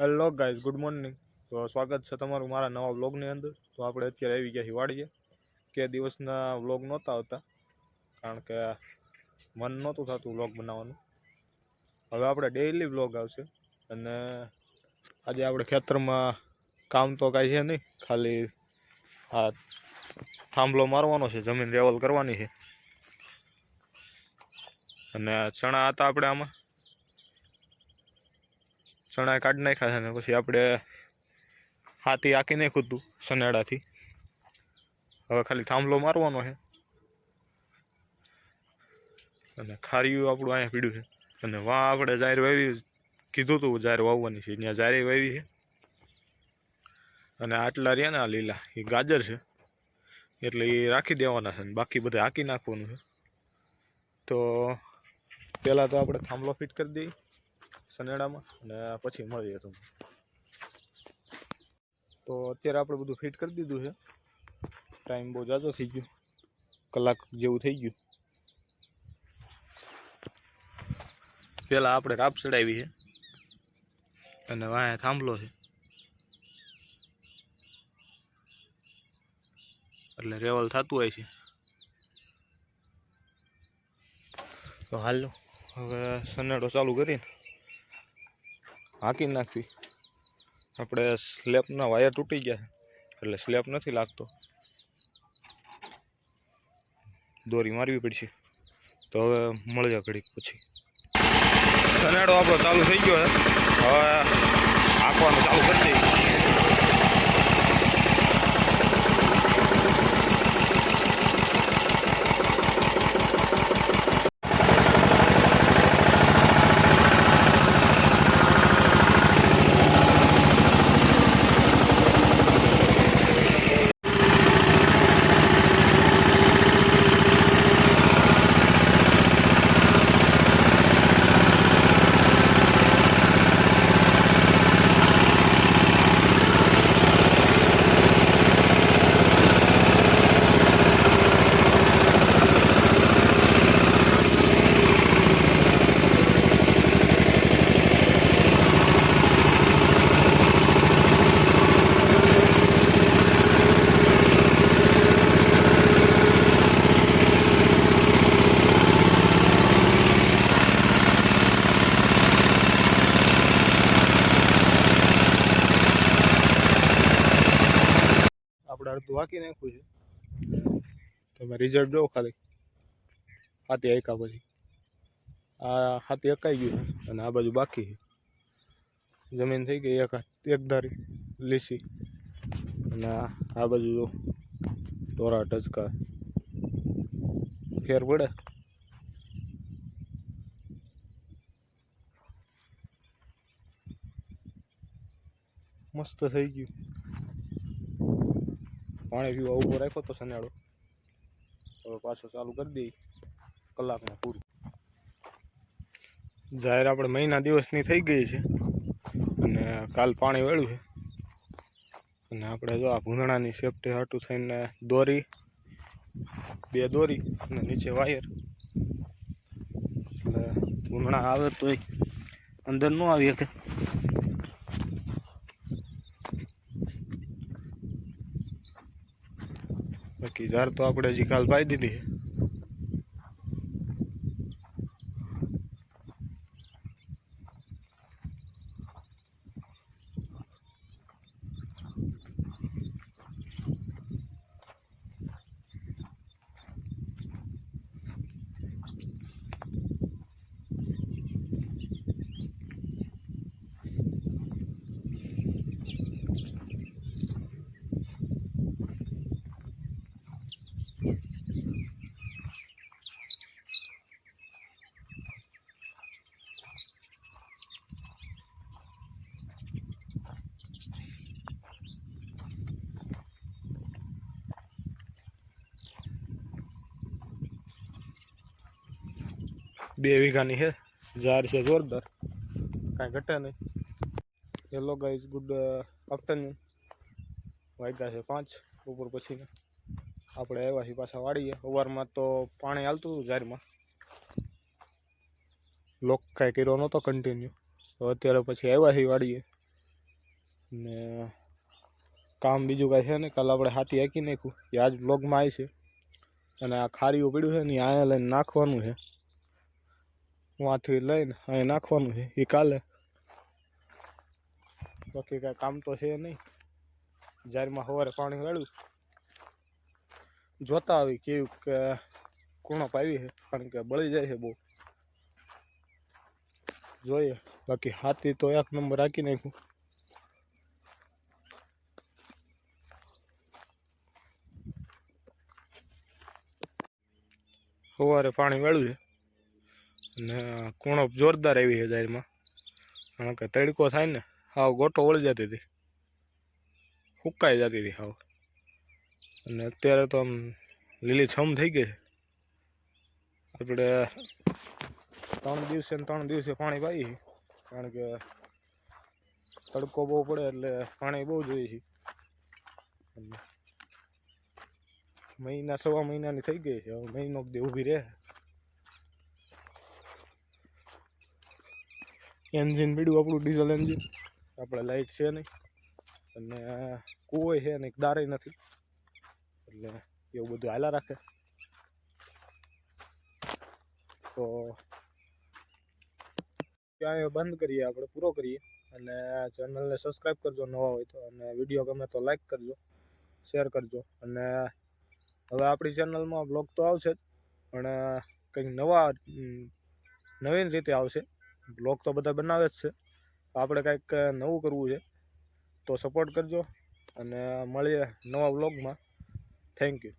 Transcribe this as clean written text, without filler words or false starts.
Hello guys, good morning. તો સ્વાગત છે તમારું મારા નવા વ્લોગની અંદર. તો આપણે અત્યારે આવી ગયા છીએ વાડીએ. કે દિવસના વ્લોગ નહોતા આવતા કારણ કે મન નહોતું થતું વ્લોગ બનાવવાનું. હવે આપણે ડેઈલી વ્લોગ આવશે. અને આજે આપણે ખેતરમાં કામ તો કાંઈ છે નહીં, ખાલી આ થાંભલો મારવાનો છે, જમીન લેવલ કરવાની છે. અને ચણા હતા આપણે આમાં, ચણા કાઢી નાખ્યા છે ને પછી આપણે હાથી આંકી નાખ્યું હતું સનેડાથી. હવે ખાલી થાંભલો મારવાનો છે. અને ખારીયું આપણું અહીંયા પીડ્યું છે. અને વાં આપણે જાહેર વાવી કીધું હતું, જાહેર વાવવાની છે, ત્યાં જાહેર વાવી છે. અને આટલા રહ્યા ને આ લીલા એ ગાજર છે, એટલે એ રાખી દેવાના છે. બાકી બધા હાંકી નાખવાનું છે. તો પહેલાં તો આપણે થાંભલો ફિટ કરી દઈએ સનેડામાં, અને પછી મળીએ તમને. તો અત્યારે આપણે બધું ફિટ કરી દીધું છે. ટાઈમ બહુ ઝાઝો થઈ ગયો, કલાક જેવું થઈ ગયું. પહેલાં આપણે રાપ ચડાવી છે અને વાંહે થાંભલો છે, એટલે રેવલ થતું હોય છે. તો હાલો હવે સનેડો ચાલુ કરીને હાંકી નાખવી. આપણે સ્લેબના વાયર તૂટી ગયા છે, એટલે સ્લેબ નથી લાગતો, દોરી મારવી પડશે. તો હવે મળીએ ઘડીક પછી. સનેડો આપણો ચાલુ થઈ ગયો છે. હવે હાંકવાનું ચાલુ કરી દઈએ. આપણે અડધું હાંકી નાખ્યું છે. તમે રિઝલ્ટ જો ખાલી હાથી હાંકા પછી. આ હાથી હકાઈ ગયું છે અને આ બાજુ બાકી છે. જમીન થઈ ગઈ એક ધારી લીસી. અને આ બાજુ જો ધોરા ટચકા ફેર પડે. મસ્ત થઈ ગયું. પાણી પીવા ઊભો રાખ્યો તો સનેડો, હવે પાછો ચાલુ કરી દઈએ કલાકમાં પૂરું. જાહેર આપણે મહિના દિવસની થઈ ગઈ છે અને કાલ પાણી વેળ્યું છે. અને આપણે જો આ ભૂંદણાની સેફટી હાટું થઈને દોરી, બે દોરી અને નીચે વાયર, એટલે ભૂંદણા આવે તો અંદર ન આવી શકે. બાકી ધાર તો આપણે હજી કાલ પાઈ દીધી છે. બે વીઘાની છે, ઝાડ છે જોરદાર, કાંઈ ઘટે નહીં. Hello guys, good afternoon. વાગ્યા છે 5 બપોર પછીના. આપણે આવ્યા છીએ પાછા વાડીએ. સવારમાં તો પાણી હાલતું હતું ઝારમાં, લોક કાંઈ કર્યો નહોતો કન્ટિન્યુ. તો અત્યારે પછી આવ્યા છીએ વાડીએ. ને કામ બીજું કાંઈ છે નહીં. કાલે આપણે હાથી હાંકી નાખ્યું એ આજ બ્લોગમાં આવી છે. અને આ ખારીઓ પડ્યું છે ને અહીંયા લઈને નાખવાનું છે. વાંથી લઈને અહીંયા નાખવાનું છે એ કાલે. બાકી કાંઈ કામ તો છે નહીં. જારમાં સવારે પાણી વાળ્યું, જોતા આવી કેવું કે કુણપ આવી છે, કારણ કે બળી જાય છે બહુ. જોઈએ. બાકી હાથી તો એક નંબર રાખી નાખ્યું. સવારે પાણી વાળ્યું છે અને કુણપ જોરદાર આવી છે જારમાં. કારણ કે તડકો થાય ને હાવ ગોટો વળી જતી હતી, સુકાઈ જતી હતી હાવ. અને અત્યારે તો આમ લીલી છમ થઈ ગઈ છે. આપણે 3 દિવસે પાણી પાઈએ, કારણ કે તડકો બહુ પડે એટલે પાણી બહુ જોઈએ છે. મહિના 1.5 મહિનાની થઈ ગઈ છે, હવે મહિનો સુધી ઊભી રહે. એન્જિન પીડ્યું આપણું ડીઝલ એન્જિન. આપણે લાઇટ છે નહીં અને કૂવો છે ને દારે નથી, એટલે એવું બધું હાલા રાખે. તો ત્યાં બંધ કરીએ, આપણે પૂરો કરીએ. અને ચેનલને સબસ્ક્રાઈબ કરજો નવા હોય તો, અને વિડીયો ગમે તો લાઈક કરજો, શેર કરજો. અને હવે આપણી ચેનલમાં બ્લોગ તો આવશે જ, પણ કંઈક નવીન રીતે આવશે. બ્લોગ તો બધા બનાવે જ છે, આપણે કંઈક નવું કરવું છે. તો સપોર્ટ કરજો અને મળીએ નવા બ્લોગમાં. Thank you.